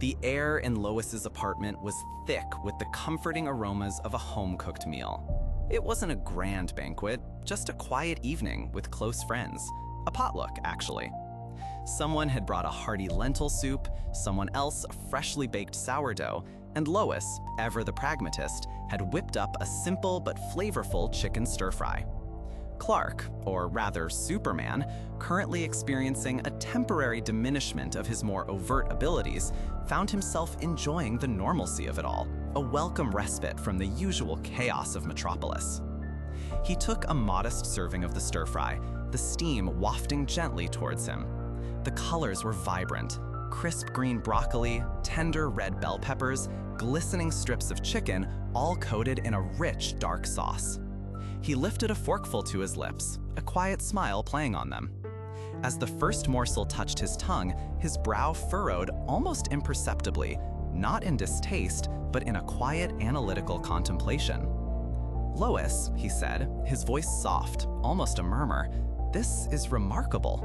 The air in Lois's apartment was thick with the comforting aromas of a home-cooked meal. It wasn't a grand banquet, just a quiet evening with close friends. A potluck, actually. Someone had brought a hearty lentil soup, someone else a freshly baked sourdough, and Lois, ever the pragmatist, had whipped up a simple but flavorful chicken stir-fry. Clark, or rather Superman, currently experiencing a temporary diminishment of his more overt abilities, found himself enjoying the normalcy of it all, a welcome respite from the usual chaos of Metropolis. He took a modest serving of the stir-fry, the steam wafting gently towards him. The colors were vibrant: crisp green broccoli, tender red bell peppers, glistening strips of chicken, all coated in a rich, dark sauce. He lifted a forkful to his lips, a quiet smile playing on them. As the first morsel touched his tongue, his brow furrowed almost imperceptibly, not in distaste, but in a quiet, analytical contemplation. "Lois," he said, his voice soft, almost a murmur, "this is remarkable."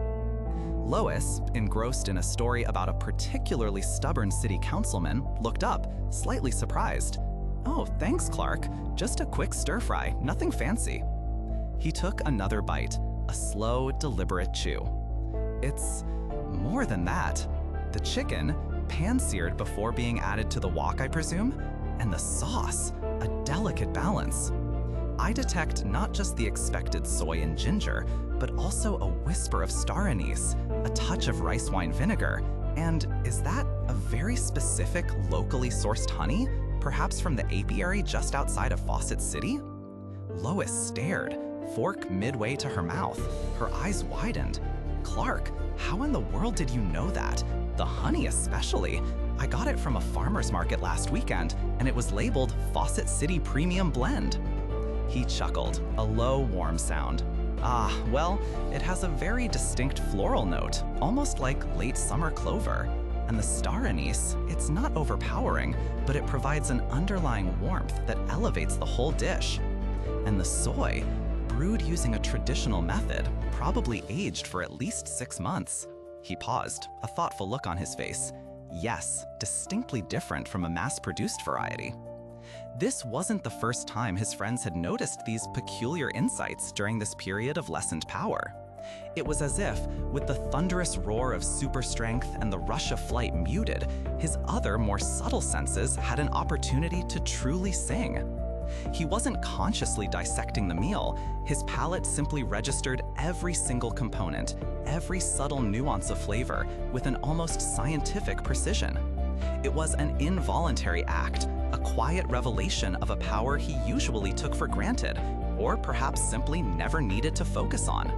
Lois, engrossed in a story about a particularly stubborn city councilman, looked up, slightly surprised. "Oh, thanks, Clark. Just a quick stir-fry, nothing fancy." He took another bite, a slow, deliberate chew. "It's more than that. The chicken, pan-seared before being added to the wok, I presume, and the sauce, a delicate balance. I detect not just the expected soy and ginger, but also a whisper of star anise, a touch of rice wine vinegar, and is that a very specific, locally sourced honey? Perhaps from the apiary just outside of Fawcett City?" Lois stared, fork midway to her mouth. Her eyes widened. "Clark, how in the world did you know that? The honey especially. I got it from a farmer's market last weekend, and it was labeled Fawcett City Premium Blend." He chuckled, a low, warm sound. "Ah, well, it has a very distinct floral note, almost like late summer clover. And the star anise, it's not overpowering, but it provides an underlying warmth that elevates the whole dish. And the soy, brewed using a traditional method, probably aged for at least 6 months." He paused, a thoughtful look on his face. Yes, distinctly different from a mass-produced variety. This wasn't the first time his friends had noticed these peculiar insights during this period of lessened power. It was as if, with the thunderous roar of super strength and the rush of flight muted, his other, more subtle senses had an opportunity to truly sing. He wasn't consciously dissecting the meal, his palate simply registered every single component, every subtle nuance of flavor, with an almost scientific precision. It was an involuntary act, a quiet revelation of a power he usually took for granted, or perhaps simply never needed to focus on.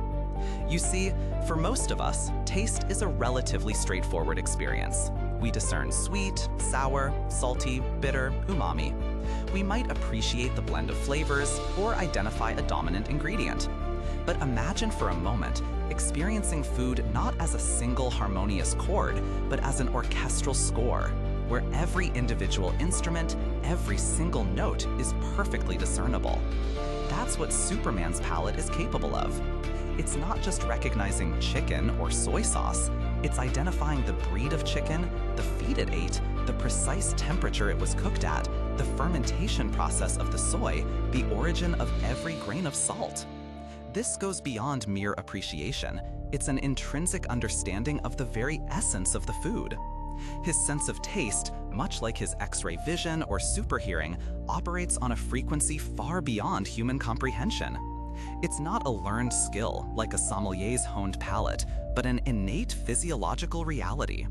You see, for most of us, taste is a relatively straightforward experience. We discern sweet, sour, salty, bitter, umami. We might appreciate the blend of flavors or identify a dominant ingredient. But imagine for a moment experiencing food not as a single harmonious chord, but as an orchestral score, where every individual instrument, every single note is perfectly discernible. That's what Superman's palate is capable of. It's not just recognizing chicken or soy sauce, it's identifying the breed of chicken, the feed it ate, the precise temperature it was cooked at, the fermentation process of the soy, the origin of every grain of salt. This goes beyond mere appreciation. It's an intrinsic understanding of the very essence of the food. His sense of taste, much like his X-ray vision or super hearing, operates on a frequency far beyond human comprehension. It's not a learned skill like a sommelier's honed palate, but an innate physiological reality.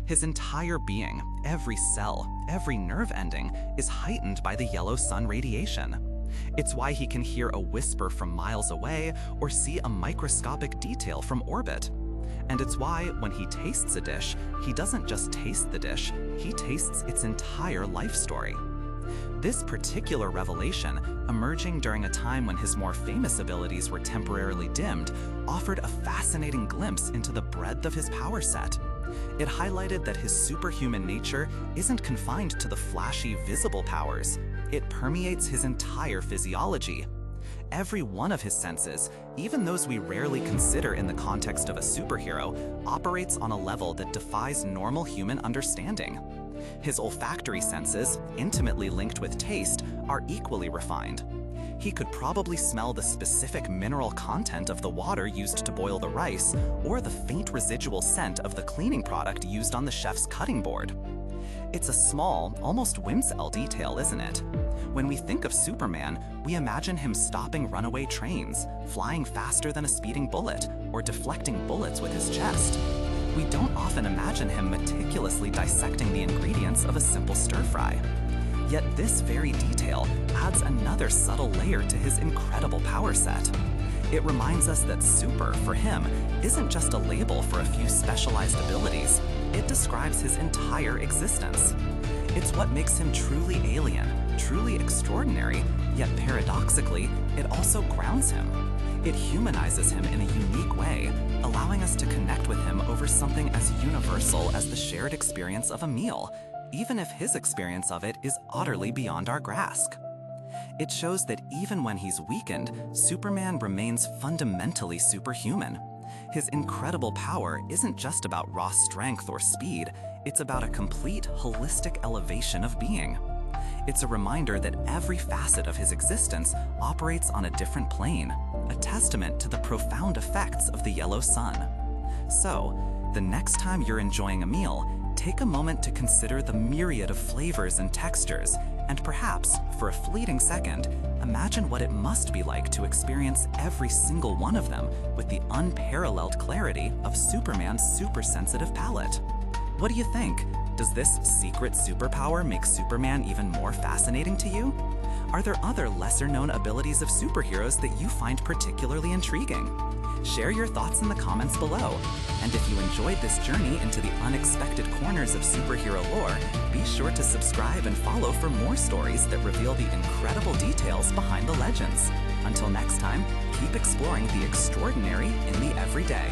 His entire being, every cell, every nerve ending, is heightened by the yellow sun radiation. It's why he can hear a whisper from miles away or see a microscopic detail from orbit. And it's why, when he tastes a dish, he doesn't just taste the dish, he tastes its entire life story. This particular revelation, emerging during a time when his more famous abilities were temporarily dimmed, offered a fascinating glimpse into the breadth of his power set. It highlighted that his superhuman nature isn't confined to the flashy, visible powers. It permeates his entire physiology. Every one of his senses, even those we rarely consider in the context of a superhero, operates on a level that defies normal human understanding. His olfactory senses, intimately linked with taste, are equally refined. He could probably smell the specific mineral content of the water used to boil the rice, or the faint residual scent of the cleaning product used on the chef's cutting board. It's a small, almost whimsical detail, isn't it? When we think of Superman, we imagine him stopping runaway trains, flying faster than a speeding bullet, or deflecting bullets with his chest. We don't often imagine him meticulously dissecting the ingredients of a simple stir-fry. Yet this very detail adds another subtle layer to his incredible power set. It reminds us that super, for him, isn't just a label for a few specialized abilities. It describes his entire existence. It's what makes him truly alien, truly extraordinary, yet paradoxically, it also grounds him. It humanizes him in a unique way, allowing us to connect with him over something as universal as the shared experience of a meal, even if his experience of it is utterly beyond our grasp. It shows that even when he's weakened, Superman remains fundamentally superhuman. His incredible power isn't just about raw strength or speed, it's about a complete, holistic elevation of being. It's a reminder that every facet of his existence operates on a different plane, a testament to the profound effects of the yellow sun. So, the next time you're enjoying a meal, take a moment to consider the myriad of flavors and textures, and perhaps, for a fleeting second, imagine what it must be like to experience every single one of them with the unparalleled clarity of Superman's super-sensitive palate. What do you think? Does this secret superpower make Superman even more fascinating to you? Are there other lesser-known abilities of superheroes that you find particularly intriguing? Share your thoughts in the comments below. And if you enjoyed this journey into the unexpected corners of superhero lore, be sure to subscribe and follow for more stories that reveal the incredible details behind the legends. Until next time, keep exploring the extraordinary in the everyday.